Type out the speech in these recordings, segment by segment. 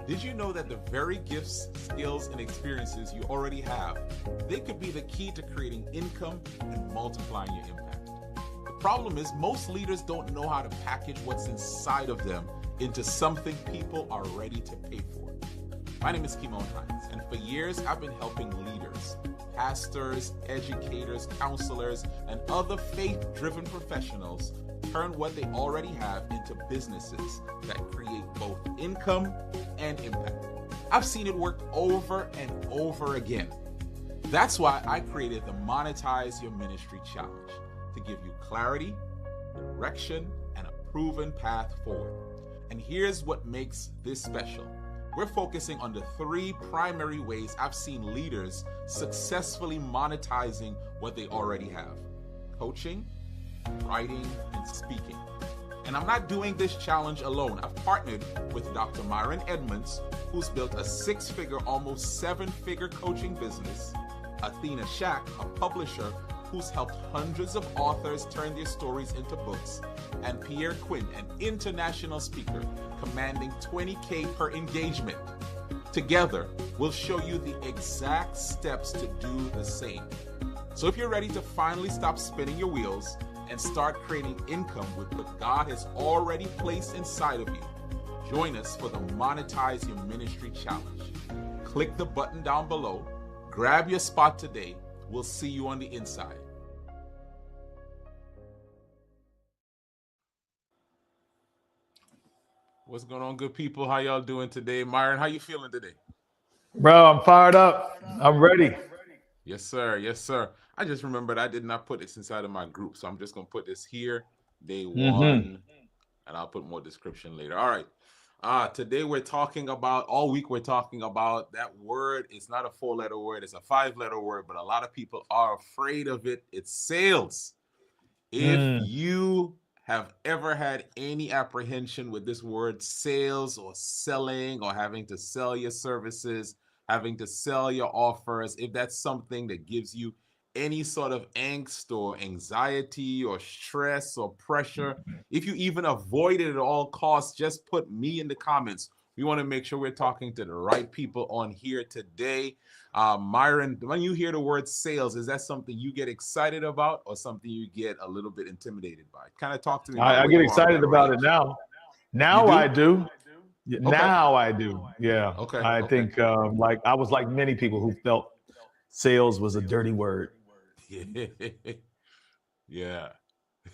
Did you know that the very gifts, skills, and experiences you already have, they could be the key to creating income and multiplying your impact? The problem is most leaders don't know how to package what's inside of them into something people are ready to pay for. My name is Kimon Hines, and for years I've been helping leaders, pastors, educators, counselors, and other faith-driven professionals turn what they already have into businesses that create both income and impact. I've seen it work over and over again. That's why I created the Monetize Your Ministry Challenge to give you clarity, direction, and a proven path forward. And here's what makes this special. We're focusing on the three primary ways I've seen leaders successfully monetizing what they already have: coaching, writing, and speaking. And I'm not doing this challenge alone. I've partnered with Dr. Myron Edmonds, who's built a six-figure, almost seven-figure coaching business, Athena Shack, a publisher who's helped hundreds of authors turn their stories into books, and Pierre Quinn, an international speaker commanding $20K per engagement. Together, we'll show you the exact steps to do the same. So if you're ready to finally stop spinning your wheels and start creating income with what God has already placed inside of you, join us for the Monetize Your Ministry Challenge. Click the button down below, grab your spot today. We'll see you on the inside. What's going on, good people? How y'all doing today? Myron, how you feeling today? Bro, I'm fired up. I'm ready. Yes, sir. Yes, sir. I just remembered I did not put this inside of my group, so I'm just going to put this here, day one, and I'll put more description later. All right. Today we're talking about, all week we're talking about that word. It's not a four-letter word. It's a five-letter word, but a lot of people are afraid of it. It's sales. If you have ever had any apprehension with this word sales or selling or having to sell your services, having to sell your offers, if that's something that gives you any sort of angst or anxiety or stress or pressure, if you even avoid it at all costs, just put me in the comments. We want to make sure we're talking to the right people on here today. Myron, when you hear the word sales, is that something you get excited about or something you get a little bit intimidated by? Kind of talk to me about I get excited about it now. Now I do. Now I do. Yeah. Okay. I think like I was like many people who felt sales was a dirty word. Yeah.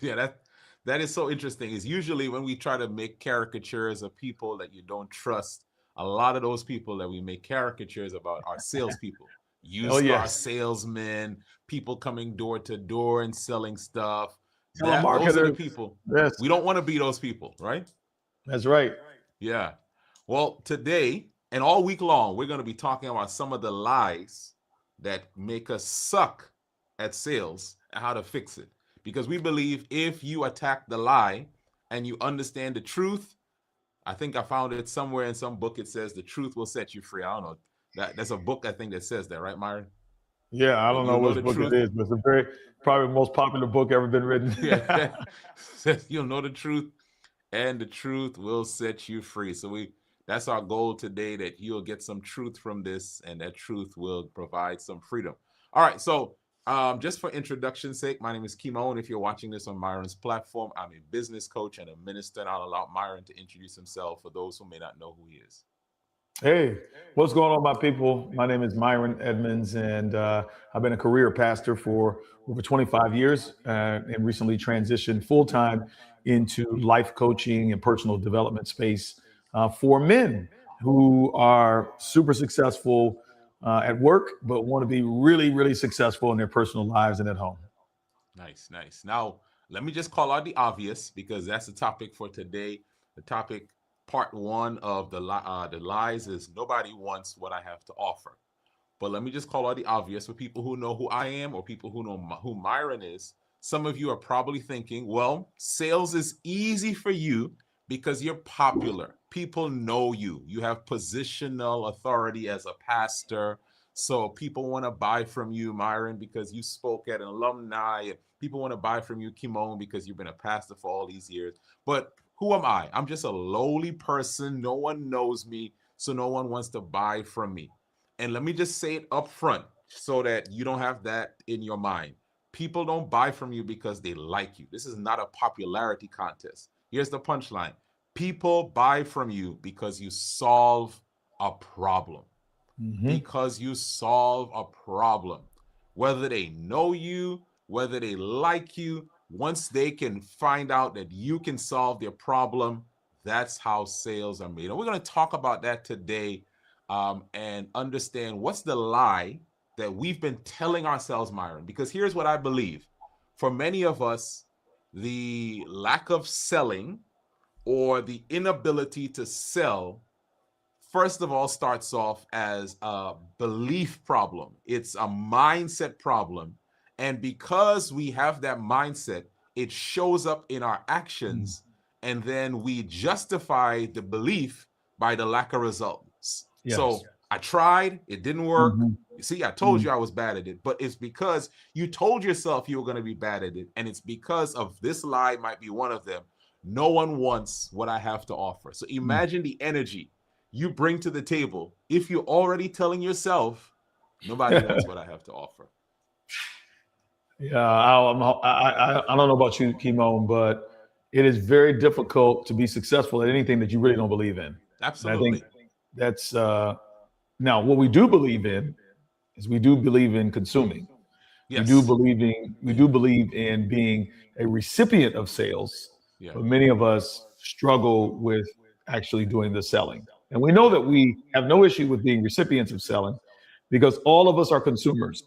That is so interesting. It's usually when we try to make caricatures of people that you don't trust, a lot of those people that we make caricatures about are salespeople. Used car salesmen, people coming door to door and selling stuff. Those are the people. Yes. We don't want to be those people, right? That's right. Yeah. Well, today and all week long, we're going to be talking about some of the lies that make us suck at sales and how to fix it. Because we believe if you attack the lie and you understand the truth, I think I found it somewhere in some book. It says the truth will set you free. I don't know. That's a book I think that says that, right, Myron? Yeah, I don't know which book it is, but it's probably the most popular book ever been written. Yeah. You'll know the truth, and the truth will set you free. So that's our goal today, that you'll get some truth from this, and that truth will provide some freedom. All right, so just for introduction's sake, my name is Kimon. If you're watching this on Myron's platform, I'm a business coach and a minister, and I'll allow Myron to introduce himself for those who may not know who he is. Hey, what's going on, my people? My name is Myron Edmonds, and I've been a career pastor for over 25 years and recently transitioned full-time into life coaching and personal development space for men who are super successful at work, but want to be really, really successful in their personal lives and at home. Nice, nice. Now, let me just call out the obvious, because that's the topic for today. The topic, part one of the lies, is nobody wants what I have to offer. But let me just call out the obvious for people who know who I am or people who know who Myron is. Some of you are probably thinking, well, sales is easy for you because you're popular. People know you. You have positional authority as a pastor. So people want to buy from you, Myron, because you spoke at an alumni. People want to buy from you, Kimon, because you've been a pastor for all these years. But who am I? I'm just a lowly person. No one knows me. so no one wants to buy from me. And let me just say it up front so that you don't have that in your mind. People don't buy from you because they like you. This is not a popularity contest. Here's the punchline: people buy from you because you solve a problem. Mm-hmm. Because you solve a problem. Whether they know you, whether they like you, once they can find out that you can solve their problem, that's how sales are made. And we're going to talk about that today, and understand what's the lie that we've been telling ourselves, Myron. Because here's what I believe: for many of us, the lack of selling or the inability to sell, first of all, starts off as a belief problem. It's a mindset problem. And because we have that mindset, it shows up in our actions. And then we justify the belief by the lack of results. Yes. So I tried, it didn't work. Mm-hmm. You see, I told you I was bad at it, but it's because you told yourself you were going to be bad at it. And it's because of this lie, might be one of them. No one wants what I have to offer. So imagine the energy you bring to the table if you're already telling yourself nobody wants what I have to offer. Yeah, I don't know about you, Kimon, but it is very difficult to be successful at anything that you really don't believe in. Absolutely. And I think that's now what we do believe in is we do believe in consuming. Yes. We do believe in being a recipient of sales, Yeah. but many of us struggle with actually doing the selling. And we know that we have no issue with being recipients of selling because all of us are consumers.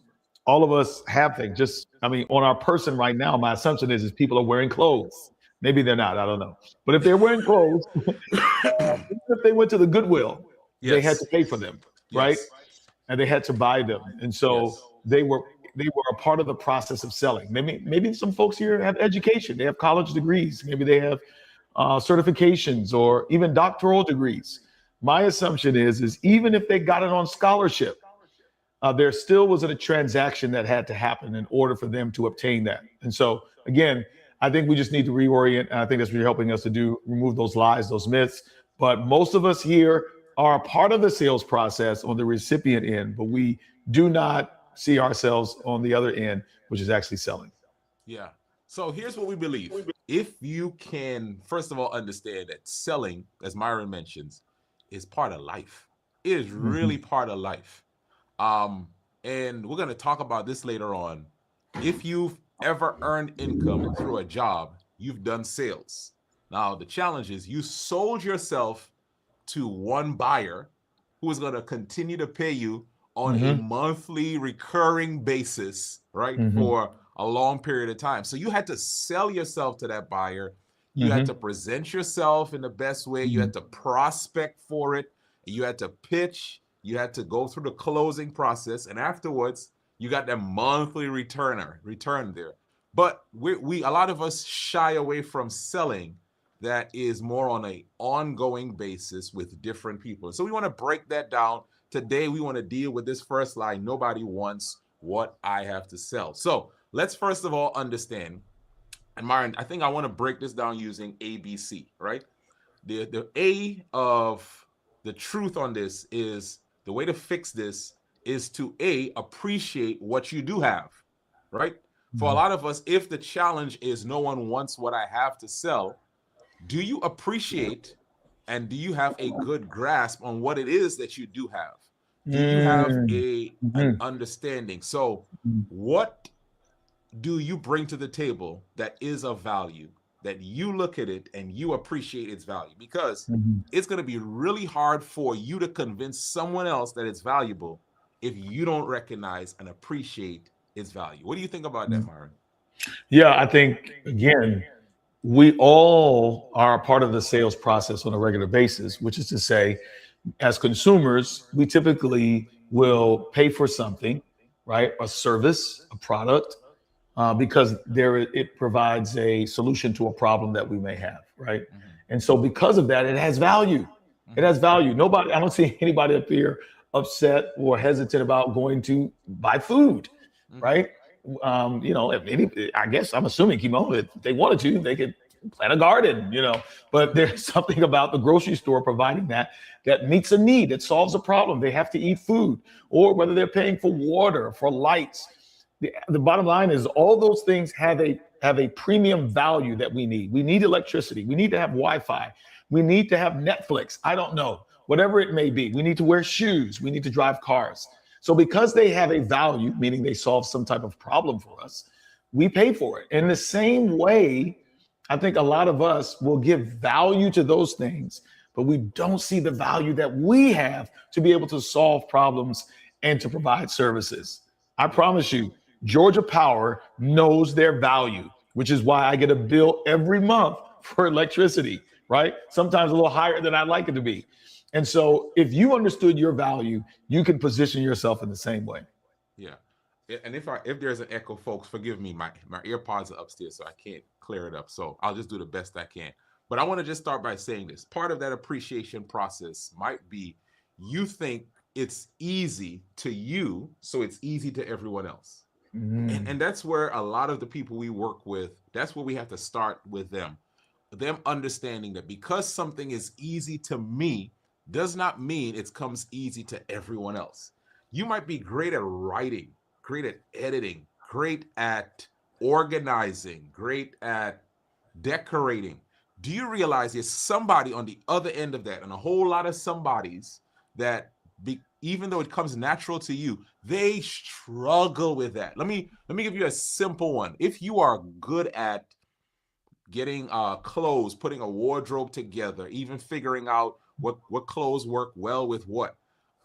All of us have things. On our person right now, my assumption is people are wearing clothes. Maybe they're not, I don't know. But if they're wearing clothes, if they went to the Goodwill, they had to pay for them, right? Yes. And they had to buy them. And so Yes. they were a part of the process of selling. Maybe some folks here have education. They have college degrees. Maybe they have certifications or even doctoral degrees. My assumption is even if they got it on scholarship, there still was a transaction that had to happen in order for them to obtain that. And so, again, I think we just need to reorient. And I think that's what you're helping us to do, remove those lies, those myths. But most of us here are a part of the sales process on the recipient end, but we do not see ourselves on the other end, which is actually selling. Yeah. So here's what we believe. If you can, first of all, understand that selling, as Myron mentions, is part of life. It is really part of life. And we're going to talk about this later on. If you've ever earned income through a job, you've done sales. Now, the challenge is you sold yourself to one buyer who is going to continue to pay you on a monthly recurring basis, right? For a long period of time. So you had to sell yourself to that buyer. You had to present yourself in the best way. You had to prospect for it. You had to pitch. You had to go through the closing process. And afterwards, you got that monthly return there. But we a lot of us shy away from selling that is more on an ongoing basis with different people. So we want to break that down. Today, we want to deal with this first line: nobody wants what I have to sell. So let's first of all understand, and Myron, I think I want to break this down using ABC, right? The A of the truth on this is the way to fix this is to appreciate what you do have, right? For a lot of us, if the challenge is no one wants what I have to sell, do you appreciate and do you have a good grasp on what it is that you do have? Do you have an understanding? So what do you bring to the table that is of value, that you look at it and you appreciate its value? Because it's going to be really hard for you to convince someone else that it's valuable if you don't recognize and appreciate its value. What do you think about that, Myron? Yeah, I think, again, we all are a part of the sales process on a regular basis, which is to say, as consumers, we typically will pay for something, right? A service, a product, because it provides a solution to a problem that we may have, right? And so because of that, it has value. It has value. I don't see anybody up here upset or hesitant about going to buy food, right? I guess I'm assuming, Kimo, if they wanted to, they could plant a garden, but there's something about the grocery store providing that meets a need, that solves a problem. They have to eat food, or whether they're paying for water, for lights. The bottom line is all those things have a premium value that we need. We need electricity. We need to have Wi-Fi. We need to have Netflix. I don't know, whatever it may be. We need to wear shoes. We need to drive cars. So because they have a value, meaning they solve some type of problem for us, we pay for it. In the same way, I think a lot of us will give value to those things, but we don't see the value that we have to be able to solve problems and to provide services. I promise you, Georgia Power knows their value, which is why I get a bill every month for electricity, right? Sometimes a little higher than I'd like it to be. And so if you understood your value, you can position yourself in the same way. Yeah. And if there's an echo, folks, forgive me. My AirPods are upstairs, so I can't clear it up. So I'll just do the best I can. But I want to just start by saying this. Part of that appreciation process might be you think it's easy to you, so it's easy to everyone else. And that's where a lot of the people we work with, that's where we have to start with them understanding that because something is easy to me does not mean it comes easy to everyone else. You might be great at writing, great at editing, great at organizing, great at decorating. Do you realize there's somebody on the other end of that, and a whole lot of somebodies that even though it comes natural to you, they struggle with that. Let me give you a simple one. If you are good at getting clothes, putting a wardrobe together, even figuring out what clothes work well with what,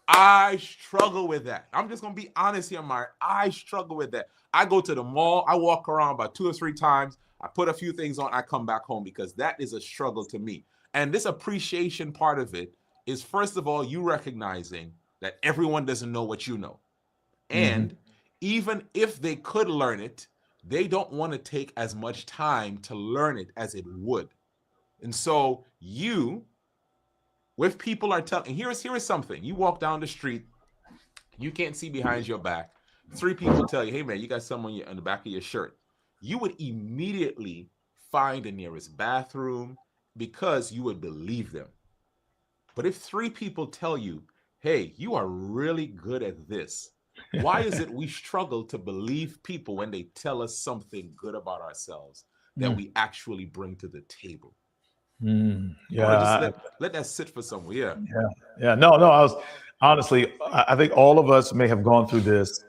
I struggle with that. I'm just gonna be honest here, Myron. I struggle with that. I go to the mall, I walk around about 2 or 3 times, I put a few things on, I come back home, because that is a struggle to me. And this appreciation part of it is, first of all, you recognizing that everyone doesn't know what you know. And even if they could learn it, they don't want to take as much time to learn it as it would. And so with people are telling, here is something. You walk down the street, you can't see behind your back. 3 people tell you, hey man, you got someone on the back of your shirt. You would immediately find the nearest bathroom because you would believe them. But if 3 people tell you, hey, you are really good at this, why is it we struggle to believe people when they tell us something good about ourselves that we actually bring to the table? Yeah. Just let that sit for someone. Yeah. No, I think all of us may have gone through this.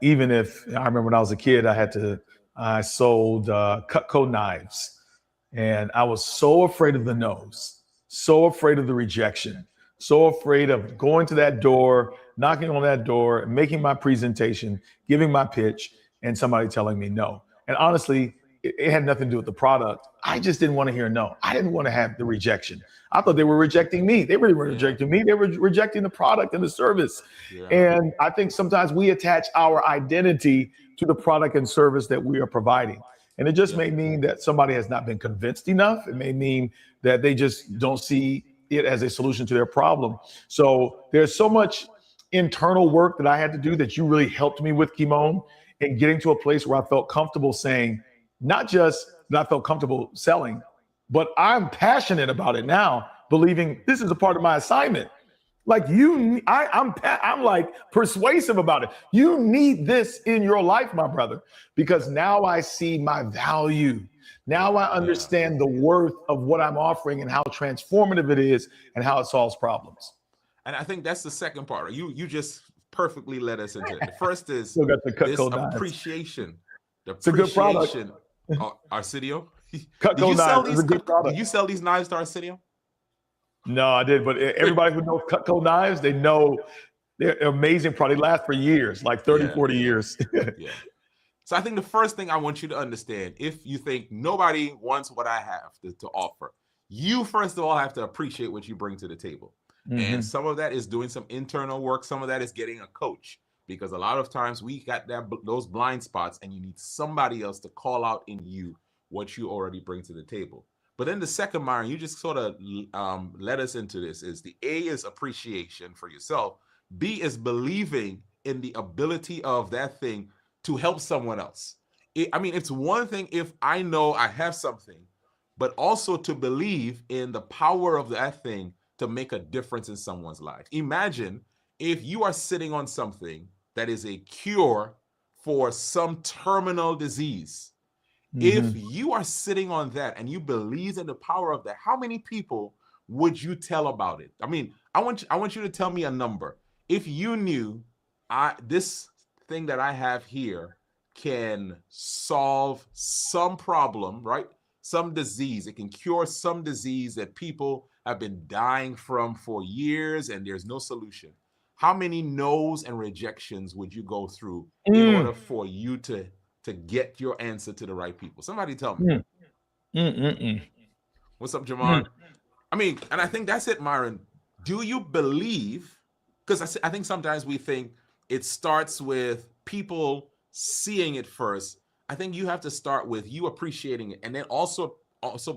Even if I remember when I was a kid, I sold Cutco knives, and I was so afraid of the no's, so afraid of the rejection, so afraid of going to that door, knocking on that door, making my presentation, giving my pitch, and somebody telling me no. And honestly, it had nothing to do with the product. I just didn't want to hear no. I didn't want to have the rejection. I thought they were rejecting me. They really were rejecting me. They were rejecting the product and the service. Yeah. And I think sometimes we attach our identity to the product and service that we are providing. And it just may mean that somebody has not been convinced enough. It may mean that they just don't see it as a solution to their problem. So there's so much internal work that I had to do that you really helped me with, Kimon, in getting to a place where I felt comfortable saying, not just that I felt comfortable selling, but I'm passionate about it now, believing this is a part of my assignment. Like I'm like persuasive about it. You need this in your life, my brother, because now I see my value. Now I understand the worth of what I'm offering and how transformative it is and how it solves problems. And I think that's the second part. You just perfectly led us into it. The first is this appreciation. It's a good product. Arcidio? Cutco knives is a good product. Did you sell these knives to Arcidio? No, I did. But everybody who knows Cutco knives, they know they're an amazing product. They last for years, like 30, 40 years. Yeah. So I think the first thing I want you to understand, if you think nobody wants what I have to offer, you first of all have to appreciate what you bring to the table. And some of that is doing some internal work. Some of that is getting a coach, because a lot of times we got those blind spots, and you need somebody else to call out in you what you already bring to the table. But then the second, Myron, you just sort of led us into this, is the A is appreciation for yourself. B is believing in the ability of that thing to help someone else. It's one thing if I know I have something, but also to believe in the power of that thing to make a difference in someone's life. Imagine if you are sitting on something that is a cure for some terminal disease. If Mm-hmm. you are sitting on that and you believe in the power of that, how many people would you tell about it? I mean, I want you to tell me a number. If you knew this thing that I have here can solve some problem, right? Some disease. It can cure some disease that people have been dying from for years and there's no solution. How many no's and rejections would you go through in order Mm, for you to get your answer to the right people? Somebody tell me. mm, mm, mm, mm, What's up, mm. Jamon? I mean, and I think that's it, Myron. Do you believe? Because I think sometimes we think it starts with people seeing it first. I think you have to start with you appreciating it, and then also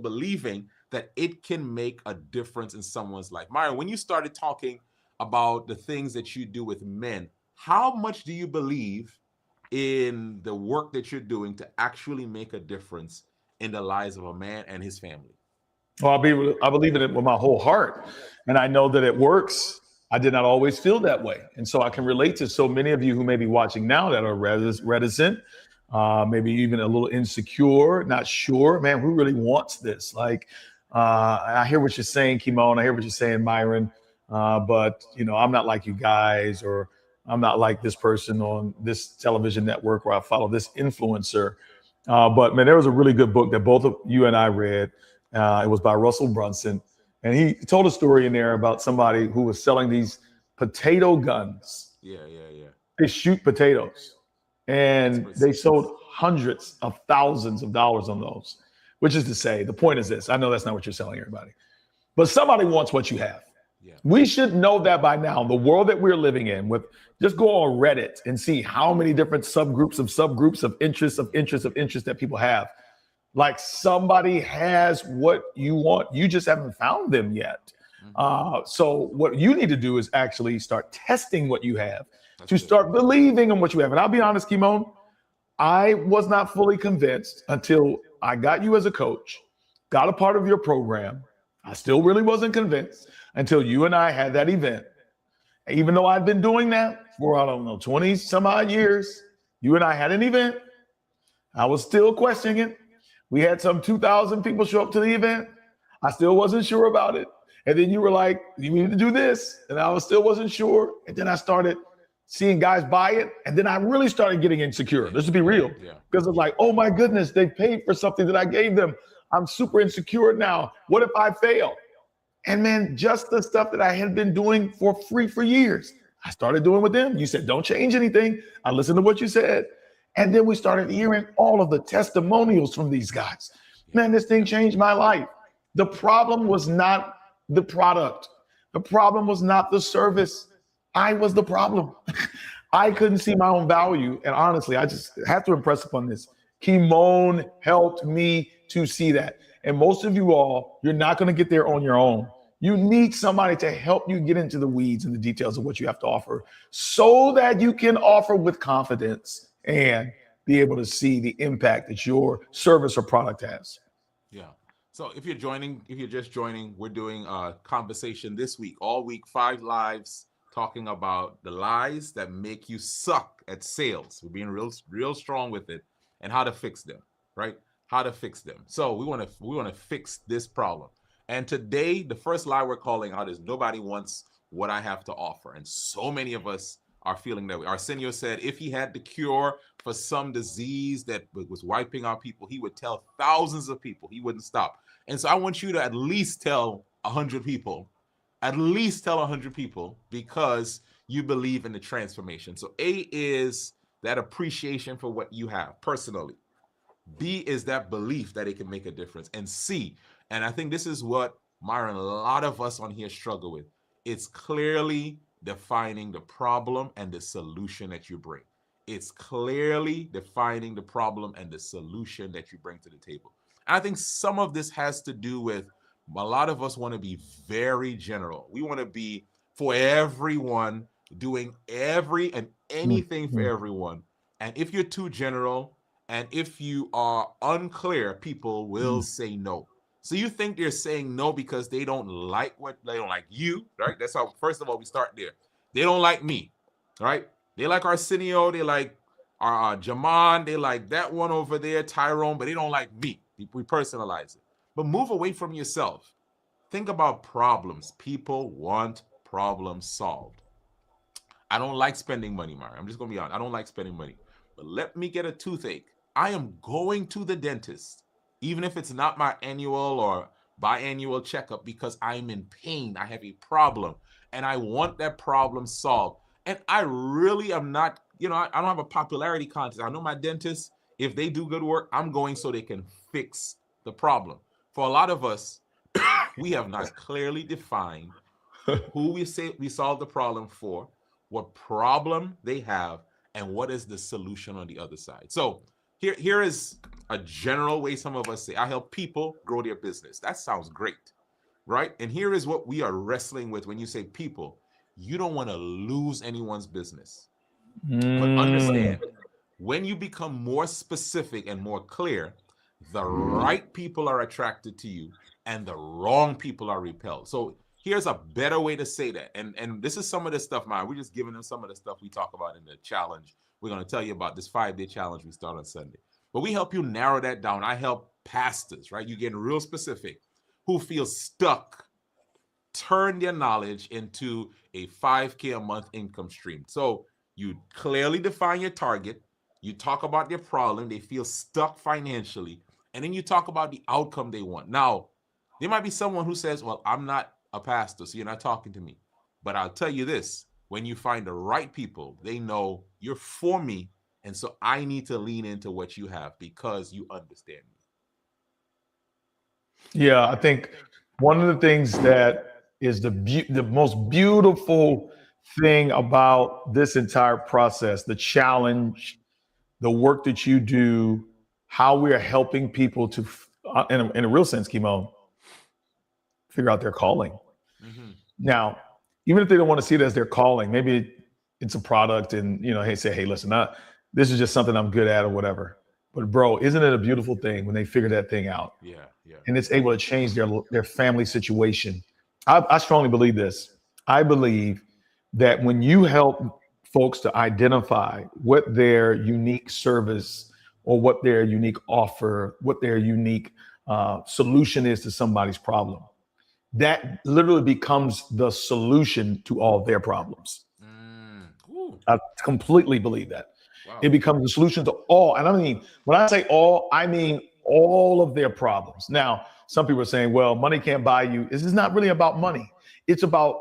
believing that it can make a difference in someone's life. Myron, when you started talking about the things that you do with men, how much do you believe in the work that you're doing to actually make a difference in the lives of a man and his family? Well, I believe in it with my whole heart, and I know that it works. I did not always feel that way, and so I can relate to so many of you who may be watching now that are reticent, maybe even a little insecure, not sure. Man, who really wants this? Like, I hear what you're saying, Kimon. I hear what you're saying, Myron. But I'm not like you guys, or I'm not like this person on this television network, where I follow this influencer. But man, there was a really good book that both of you and I read. It was by Russell Brunson, and he told a story in there about somebody who was selling these potato guns. Yeah, yeah, yeah. They shoot potatoes, and Experts. they sold hundreds of thousands of dollars on those. Which is to say, the point is this: I know that's not what you're selling everybody, but somebody wants what you have. Yeah. We should know that by now. The world that we're living in, with just go on Reddit and see how many different subgroups of interest that people have. Like, somebody has what you want. You just haven't found them yet. So what you need to do is actually start testing what you have, That's to good. start believing in what you have. And I'll be honest, Kimon, I was not fully convinced until I got you as a coach, got a part of your program. I still really wasn't convinced until you and I had that event. Even though I'd been doing that for, I don't know, 20 some odd years, you and I had an event. I was still questioning it. We had some 2,000 people show up to the event. I still wasn't sure about it. And then you were like, you need to do this. And I still wasn't sure. And then I started seeing guys buy it. And then I really started getting insecure. Let's be real. Yeah. Because it's like, oh my goodness, they paid for something that I gave them. I'm super insecure now. What if I fail? And man, just the stuff that I had been doing for free for years, I started doing with them. You said, don't change anything. I listened to what you said. And then we started hearing all of the testimonials from these guys. Man, this thing changed my life. The problem was not the product. The problem was not the service. I was the problem. I couldn't see my own value. And honestly, I just have to impress upon this. Kimon helped me to see that. And most of you all, you're not going to get there on your own. You need somebody to help you get into the weeds and the details of what you have to offer, so that you can offer with confidence and be able to see the impact that your service or product has. Yeah. So if you're just joining, we're doing a conversation this week, all week, 5 lives talking about the lies that make you suck at sales. We're being real strong with it, and how to fix them, right? How to fix them. So we want to fix this problem. And today, the first lie we're calling out is nobody wants what I have to offer. And so many of us are feeling that way. Arsenio said if he had the cure for some disease that was wiping out people, he would tell thousands of people. He wouldn't stop. And so I want you to at least tell 100 people, because you believe in the transformation. So A is that appreciation for what you have personally. B is that belief that it can make a difference. And C, and I think this is what, Myron, a lot of us on here struggle with. It's clearly defining the problem and the solution that you bring. It's clearly defining the problem and the solution that you bring to the table. And I think some of this has to do with a lot of us want to be very general. We want to be for everyone, doing every and anything for everyone. And if you're too general, and if you are unclear, people will say no. So you think they're saying no because they don't like what they don't like you, right? That's how, first of all, we start there. They don't like me, right? They like Arsenio, they like our Jaman, they like that one over there, Tyrone, but they don't like me. We personalize it. But move away from yourself. Think about problems. People want problems solved. I don't like spending money, Mario. I'm just gonna be honest. I don't like spending money. But let me get a toothache. I am going to the dentist, even if it's not my annual or biannual checkup, because I'm in pain. I have a problem, and I want that problem solved. And I really am not, I don't have a popularity contest. I know my dentist, if they do good work, I'm going so they can fix the problem. For a lot of us, we have not clearly defined who we say we solve the problem for, what problem they have, and what is the solution on the other side. So here is a general way some of us say, I help people grow their business. That sounds great, right? And here is what we are wrestling with when you say people. You don't want to lose anyone's business. But understand, when you become more specific and more clear, the right people are attracted to you and the wrong people are repelled. So here's a better way to say that. And this is some of the stuff, man. We're just giving them some of the stuff we talk about in the challenge. We're going to tell you about this 5-day challenge we start on Sunday. But we help you narrow that down. I help pastors, right? You're getting real specific, who feel stuck, turn their knowledge into a 5K a month income stream. So you clearly define your target. You talk about their problem. They feel stuck financially. And then you talk about the outcome they want. Now, there might be someone who says, well, I'm not a pastor, so you're not talking to me. But I'll tell you this, when you find the right people, they know you're for me. And so I need to lean into what you have because you understand me. Yeah, I think one of the things that is the most beautiful thing about this entire process, the challenge, the work that you do, how we are helping people to, in a real sense, Kimo, figure out their calling. Mm-hmm. Now, even if they don't want to see it as their calling, maybe it's a product and, hey, listen, this is just something I'm good at or whatever. But bro, isn't it a beautiful thing when they figure that thing out? Yeah. And it's able to change their family situation. I strongly believe this. I believe that when you help folks to identify what their unique service or what their unique offer, what their unique solution is to somebody's problem, that literally becomes the solution to all their problems. I completely believe that. Wow. It becomes the solution to all. And I mean, when I say all, I mean all of their problems. Now, some people are saying, well, money can't buy you. This is not really about money. It's about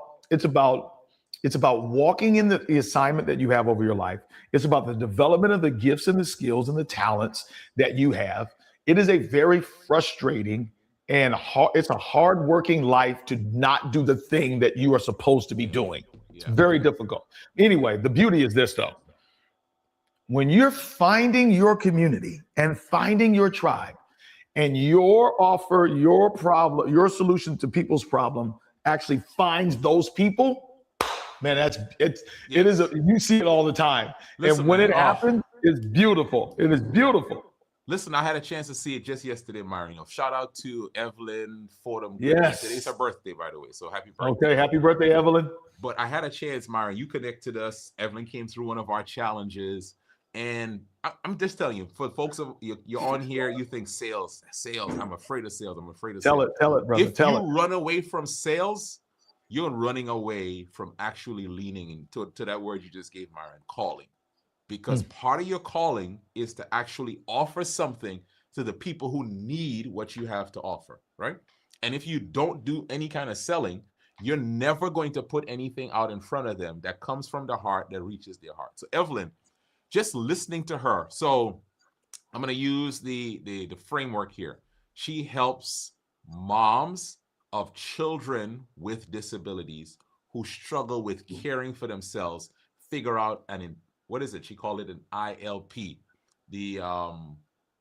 walking in the assignment that you have over your life. It's about the development of the gifts and the skills and the talents that you have. It is a very frustrating and it's a hard-working life to not do the thing that you are supposed to be doing. It's very difficult. Anyway, the beauty is this, though. When you're finding your community and finding your tribe and your offer, your problem, your solution to people's problem actually finds those people, man, you see it all the time. Listen, and when it happens, it's beautiful. It is beautiful. Listen, I had a chance to see it just yesterday, Myron. Shout out to Evelyn Fordham. Yes. Today's her birthday, by the way. So happy birthday. Okay, happy birthday, Evelyn. But I had a chance, Myron. You connected us. Evelyn came through one of our challenges. And I'm just telling you, for folks, you're on here, you think sales. I'm afraid of sales. Tell it, brother. If you run away from sales, you're running away from actually leaning into that word you just gave, Myron, calling. Because part of your calling is to actually offer something to the people who need what you have to offer, right? And if you don't do any kind of selling, you're never going to put anything out in front of them that comes from the heart, that reaches their heart. So Evelyn, just listening to her. So I'm going to use the framework here. She helps moms of children with disabilities who struggle with caring for themselves, figure out what is it? She called it an ILP, the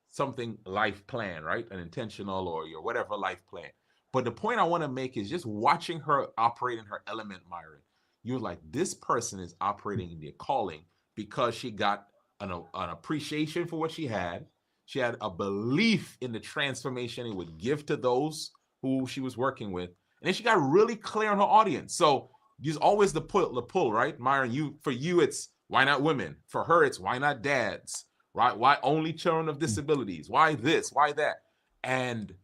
something life plan, right? An intentional or your whatever life plan. But the point I want to make is just watching her operate in her element, Myron. You're like, this person is operating in their calling because she got an appreciation for what she had. She had a belief in the transformation it would give to those who she was working with. And then she got really clear on her audience. So there's always the pull, right? Myron, for you, it's why not women? For her, it's why not dads, right? Why only children of disabilities? Why this? Why that? And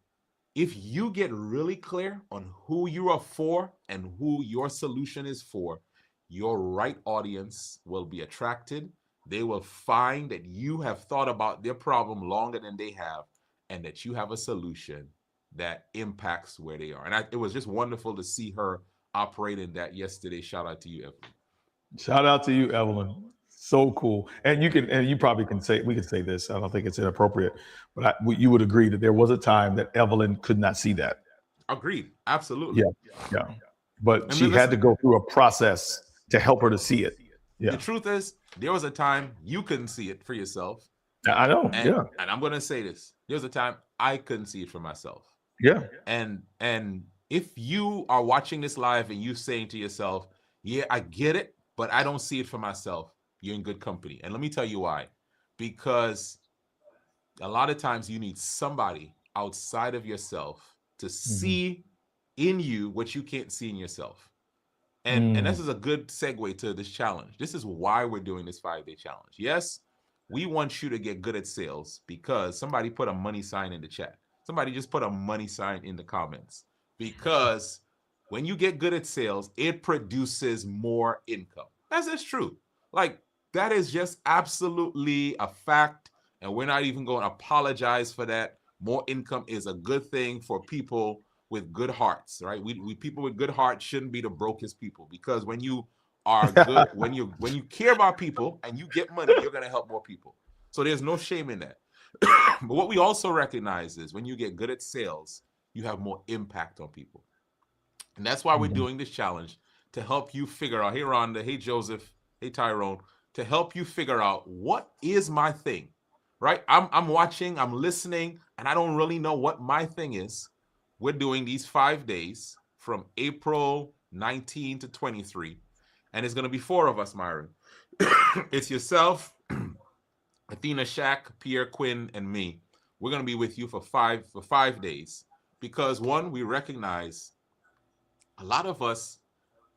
if you get really clear on who you are for and who your solution is for, your right audience will be attracted. They will find that you have thought about their problem longer than they have, and that you have a solution that impacts where they are. And it was just wonderful to see her operate in that yesterday. Shout out to you, Evelyn. Shout out to you, Evelyn. So cool. And you probably can say, we can say this. I don't think it's inappropriate, but you would agree that there was a time that Evelyn could not see that. Agreed. Absolutely. Yeah. But she had to go through a process to help her to see it. Yeah. The truth is, there was a time you couldn't see it for yourself. I know. And I'm going to say this. There was a time I couldn't see it for myself. Yeah. And if you are watching this live and you saying to yourself, yeah, I get it, but I don't see it for myself, you're in good company. And let me tell you why. Because a lot of times you need somebody outside of yourself to see in you what you can't see in yourself. And this is a good segue to this challenge. This is why we're doing this 5-day challenge. Yes, we want you to get good at sales because somebody put a money sign in the chat. Somebody just put a money sign in the comments. Because when you get good at sales, it produces more income. That's just true. Like, that is just absolutely a fact. And we're not even going to apologize for that. More income is a good thing for people with good hearts, right? We people with good hearts shouldn't be the brokest people, because when you are good, when you care about people and you get money, you're going to help more people. So there's no shame in that. But what we also recognize is when you get good at sales, you have more impact on people. And that's why we're doing this challenge, to help you figure out, hey Rhonda, hey Joseph, hey Tyrone, to help you figure out what is my thing, right? I'm watching, I'm listening, and I don't really know what my thing is. We're doing these 5 days from April 19 to 23. And it's going to be 4 of us, Myron. It's yourself, Athena Shaq, Pierre Quinn, and me. We're going to be with you for 5 days. Because one, we recognize a lot of us,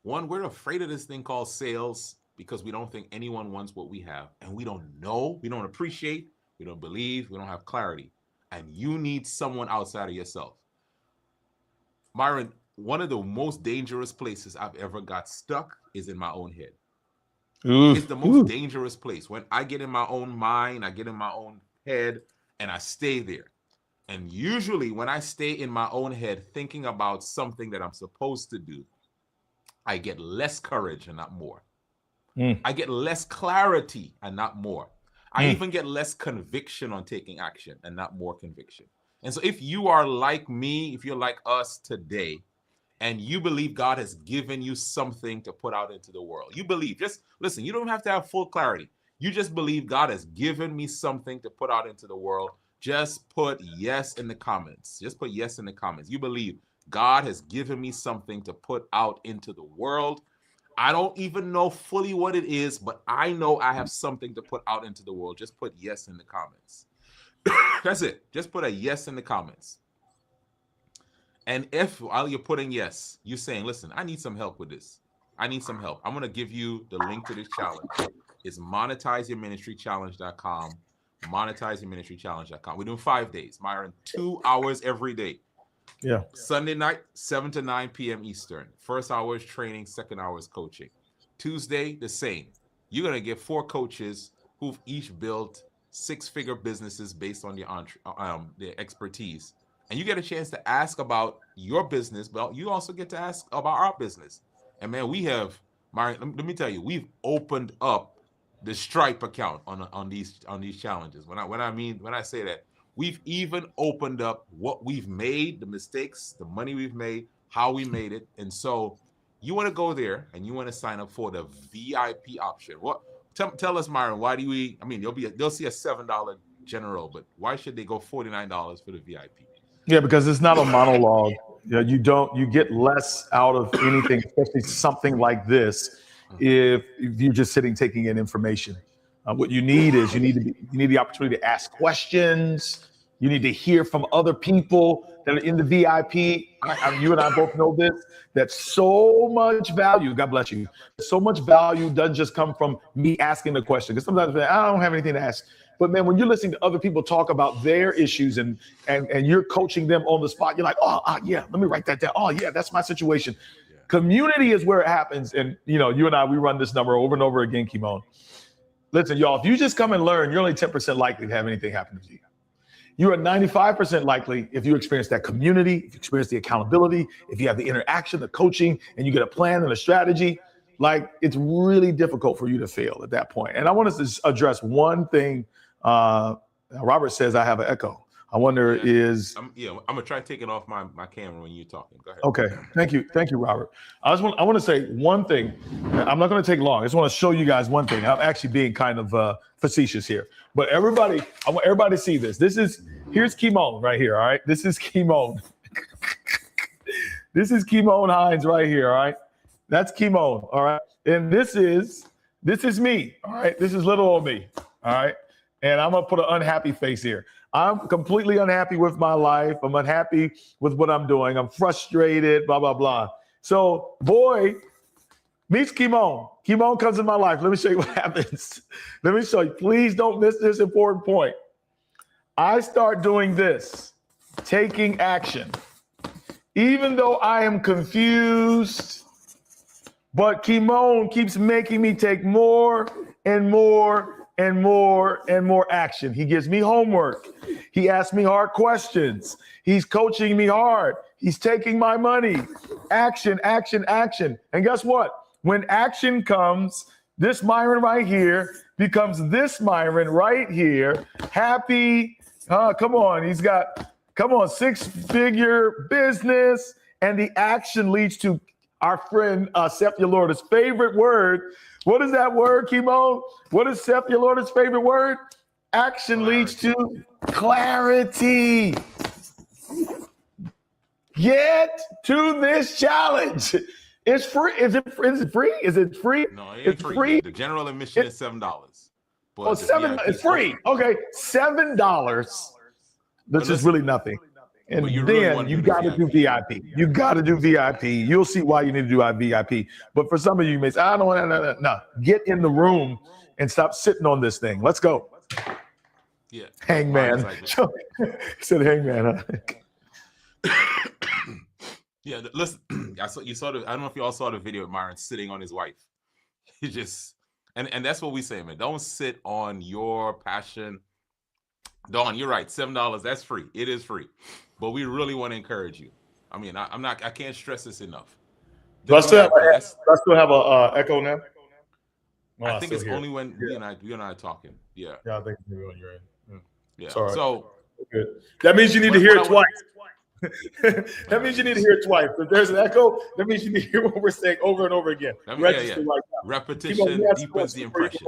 we're afraid of this thing called sales because we don't think anyone wants what we have. And we don't know, we don't appreciate, we don't believe, we don't have clarity. And you need someone outside of yourself. Myron, one of the most dangerous places I've ever got stuck is in my own head. It's the most dangerous place. When I get in my own mind, I get in my own head, and I stay there. And usually when I stay in my own head thinking about something that I'm supposed to do, I get less courage and not more. I get less clarity and not more. I even get less conviction on taking action and not more conviction. And so if you are like me, if you're like us today, and you believe God has given you something to put out into the world, you believe, just listen, you don't have to have full clarity. You just believe God has given me something to put out into the world. Just put yes in the comments. Just put yes in the comments. You believe God has given me something to put out into the world. I don't even know fully what it is, but I know I have something to put out into the world. Just put yes in the comments. That's it. Just put a yes in the comments. And if while you're putting yes, you're saying, listen, I need some help with this. I need some help. I'm going to give you the link to this challenge. It's monetizeyourministrychallenge.com. Monetizeyourministrychallenge.com. We're doing 5 days, Myron, 2 hours every day. Yeah. Sunday night, 7 to 9 p.m. Eastern. First hour is training, second hour is coaching. Tuesday, the same. You're going to get 4 coaches who've each built 6-figure businesses based on their expertise. And you get a chance to ask about your business, but you also get to ask about our business. And man, we have, Myron, let me tell you, we've opened up the Stripe account on these challenges. When I say that, we've even opened up what we've made, the mistakes, the money we've made, how we made it. And so you want to go there and you want to sign up for the VIP option. What? Tell us, Myron, why do we? I mean, they'll see a $7 general, but why should they go $49 for the VIP? Yeah, because it's not a monologue. You get less out of anything, especially something like this, if you're just sitting taking in information. What you need is you need the opportunity to ask questions. You need to hear from other people that are in the VIP. You and I both know this. That so much value. God bless you. So much value doesn't just come from me asking the question. Because sometimes I don't have anything to ask. But man, when you're listening to other people talk about their issues and you're coaching them on the spot, you're like, yeah, let me write that down. Oh yeah, that's my situation. Community is where it happens. And you and I, we run this number over and over again, Kimon. Listen, y'all, if you just come and learn, you're only 10% likely to have anything happen to you. You are 95% likely if you experience that community, if you experience the accountability, if you have the interaction, the coaching, and you get a plan and a strategy, like it's really difficult for you to fail at that point. And I want us to address one thing. Robert says I have an echo. I wonder I'm gonna try taking off my camera when you're talking. Go ahead. Okay, thank you, Robert. I want to say one thing. I'm not going to take long. I just want to show you guys one thing. I'm actually being kind of facetious here, but I want everybody to see this. Here's Kimon right here. All right, this is Kimon. This is Kimon Hines right here. All right, that's Kimon. All right, and this is me. All right, this is little old me. All right, and I'm gonna put an unhappy face here. I'm completely unhappy with my life. I'm unhappy with what I'm doing. I'm frustrated, blah, blah, blah. So, boy meets Kimon. Kimon comes in my life. Let me show you what happens. Let me show you. Please don't miss this important point. I start doing this, taking action. Even though I am confused, but Kimon keeps making me take more and more and more and more action. He gives me homework. He asks me hard questions. He's coaching me hard. He's taking my money. Action, action, action. And guess what? When action comes, this Myron right here becomes this Myron right here. Happy. Come on. He's got, six-figure business. And the action leads to our friend Seth Yolorda's favorite word. What is that word, Kimon? What is Seth Yolorda's favorite word? Action leads to clarity. Get to this challenge. It's free. Is it free? Is it free? No, it's free. The general admission is $7. But it's free. Okay, $7. This is really nothing. And then you got to do VIP. You got to do VIP. You'll see why you need to do VIP. But for some of you, you may say, I don't want to. No. Get in the room and stop sitting on this thing. Let's go. Yeah. Hangman. He said hangman, huh? Yeah, listen, I don't know if you all saw the video of Myron sitting on his wife. He just, and that's what we say, man. Don't sit on your passion. Dawn, you're right. $7, that's free. It is free. But we really want to encourage you. I mean, I can't stress this enough. Do I still have a echo now? I think it's only when you and I are talking. Yeah. Yeah, I think maybe when you're in. Yeah. Sorry. So good. That means you need to hear it twice. That means you need to hear it twice. If there's an echo, that means you need to hear what we're saying over and over again. Repetition deepens the impression.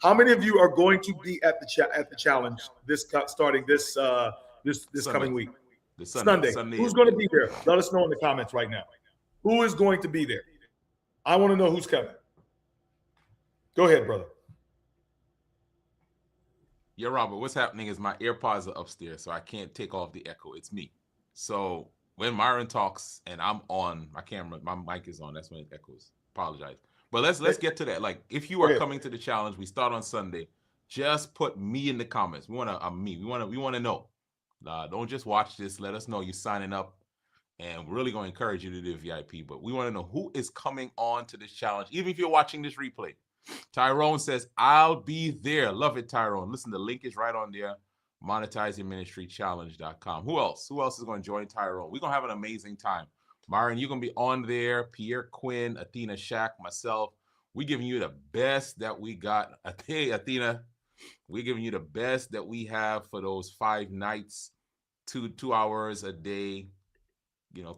How many of you are going to be at the challenge starting this coming week? Sunday. Who's going to be there? Let us know in the comments right now. Who is going to be there? I want to know who's coming. Go ahead, brother. Yeah, Robert, what's happening is my AirPods are upstairs, so I can't take off the echo. It's me. So when Myron talks and I'm on my camera, my mic is on, that's when it echoes. Apologize. But let's get to that. Like, if you are coming to the challenge, we start on Sunday. Just put me in the comments. We want to know. Don't just watch this. Let us know you're signing up, and we're really going to encourage you to do VIP. But we want to know who is coming on to this challenge, even if you're watching this replay. Tyrone says, I'll be there. Love it, Tyrone. Listen, the link is right on there. monetizingministrychallenge.com. Who else is going to join Tyrone? We're going to have an amazing time. Myron, you're going to be on there. Pierre Quinn, Athena Shack, myself. We're giving you the best that we got. Hey, Athena, we're giving you the best that we have for those 5 nights, 2 hours a day,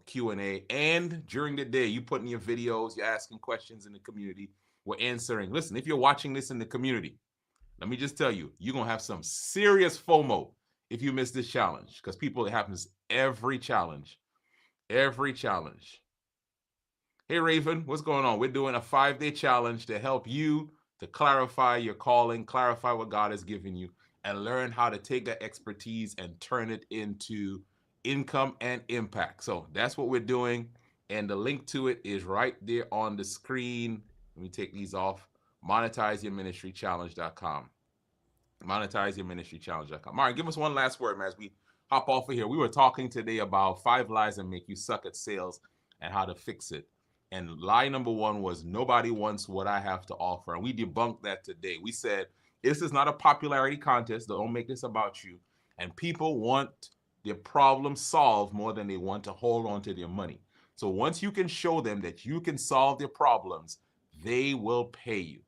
Q&A. And during the day, you put in your videos, you're asking questions in the community. We're answering. Listen, if you're watching this in the community, let me just tell you, you're going to have some serious FOMO if you miss this challenge, because it happens every challenge. Every challenge. Hey, Raven, what's going on? We're doing a 5-day challenge to help you to clarify your calling, clarify what God has given you, and learn how to take that expertise and turn it into income and impact. So that's what we're doing. And the link to it is right there on the screen. Let me take these off. MonetizeYourMinistryChallenge.com. MonetizeYourMinistryChallenge.com. All right, give us one last word, man, as we hop off of here. We were talking today about 5 lies that make you suck at sales and how to fix it. And lie number 1 was nobody wants what I have to offer. And we debunked that today. We said, this is not a popularity contest. Don't make this about you. And people want their problem solved more than they want to hold on to their money. So once you can show them that you can solve their problems, they will pay you.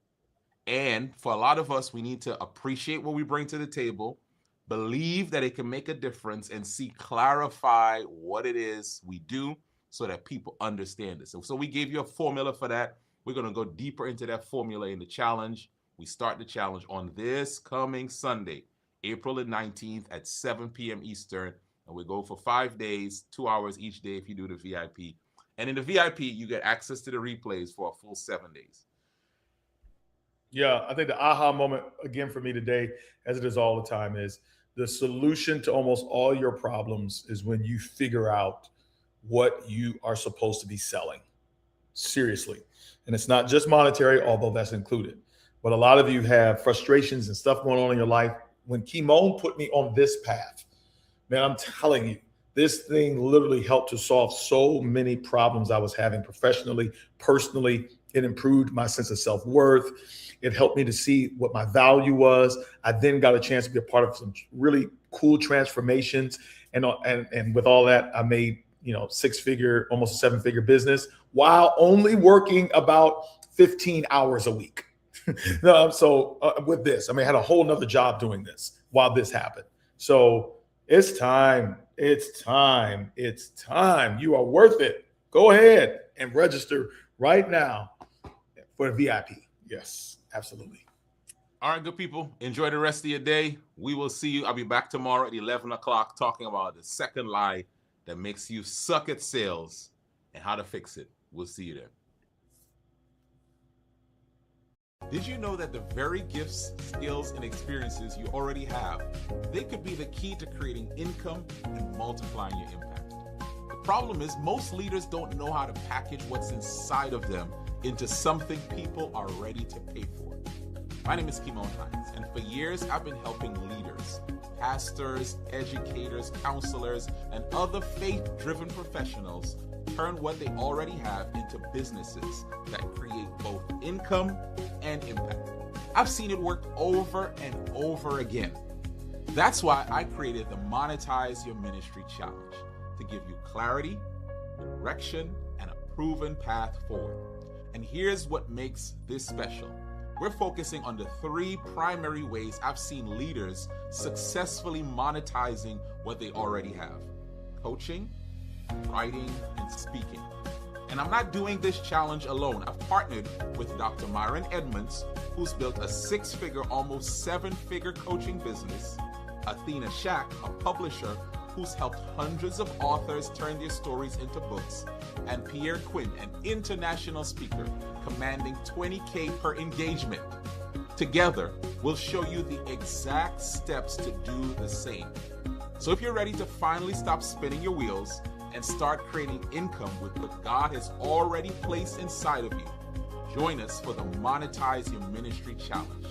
And for a lot of us, we need to appreciate what we bring to the table, believe that it can make a difference, and clarify what it is we do so that people understand it. So we gave you a formula for that. We're going to go deeper into that formula in the challenge. We start the challenge on this coming Sunday, April the 19th at 7 p.m. Eastern. And we go for 5 days, 2 hours each day if you do the VIP. And in the VIP, you get access to the replays for a full 7 days. Yeah, I think the aha moment, again, for me today, as it is all the time, is the solution to almost all your problems is when you figure out what you are supposed to be selling. Seriously. And it's not just monetary, although that's included. But a lot of you have frustrations and stuff going on in your life. When Kimon put me on this path, man, I'm telling you, this thing literally helped to solve so many problems I was having professionally, personally. It improved my sense of self-worth. It helped me to see what my value was. I then got a chance to be a part of some really cool transformations. And with all that, I made, 6-figure, almost a 7-figure business while only working about 15 hours a week. With this, I had a whole nother job doing this while this happened. So it's time. It's time. It's time. You are worth it. Go ahead and register right now for the VIP. Yes, absolutely. All right, good people. Enjoy the rest of your day. We will see you. I'll be back tomorrow at 11 o'clock talking about the second lie that makes you suck at sales and how to fix it. We'll see you there. Did you know that the very gifts, skills, and experiences you already have, they could be the key to creating income and multiplying your impact? The problem is most leaders don't know how to package what's inside of them into something people are ready to pay for. My name is Kimon Hines, and for years I've been helping leaders, pastors, educators, counselors, and other faith-driven professionals turn what they already have into businesses that create both income and impact. I've seen it work over and over again. That's why I created the Monetize Your Ministry Challenge, to give you clarity, direction, and a proven path forward. And here's what makes this special. We're focusing on the 3 primary ways I've seen leaders successfully monetizing what they already have: coaching, writing, and speaking. And I'm not doing this challenge alone. I've partnered with Dr. Myron Edmonds, who's built a 6-figure, almost 7-figure coaching business, Athena Shack, a publisher who's helped hundreds of authors turn their stories into books, and Pierre Quinn, an international speaker commanding $20K per engagement. Together, we'll show you the exact steps to do the same. So if you're ready to finally stop spinning your wheels and start creating income with what God has already placed inside of you, join us for the Monetize Your Ministry Challenge.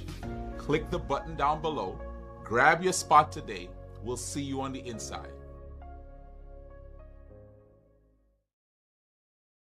Click the button down below, grab your spot today. We'll see you on the inside.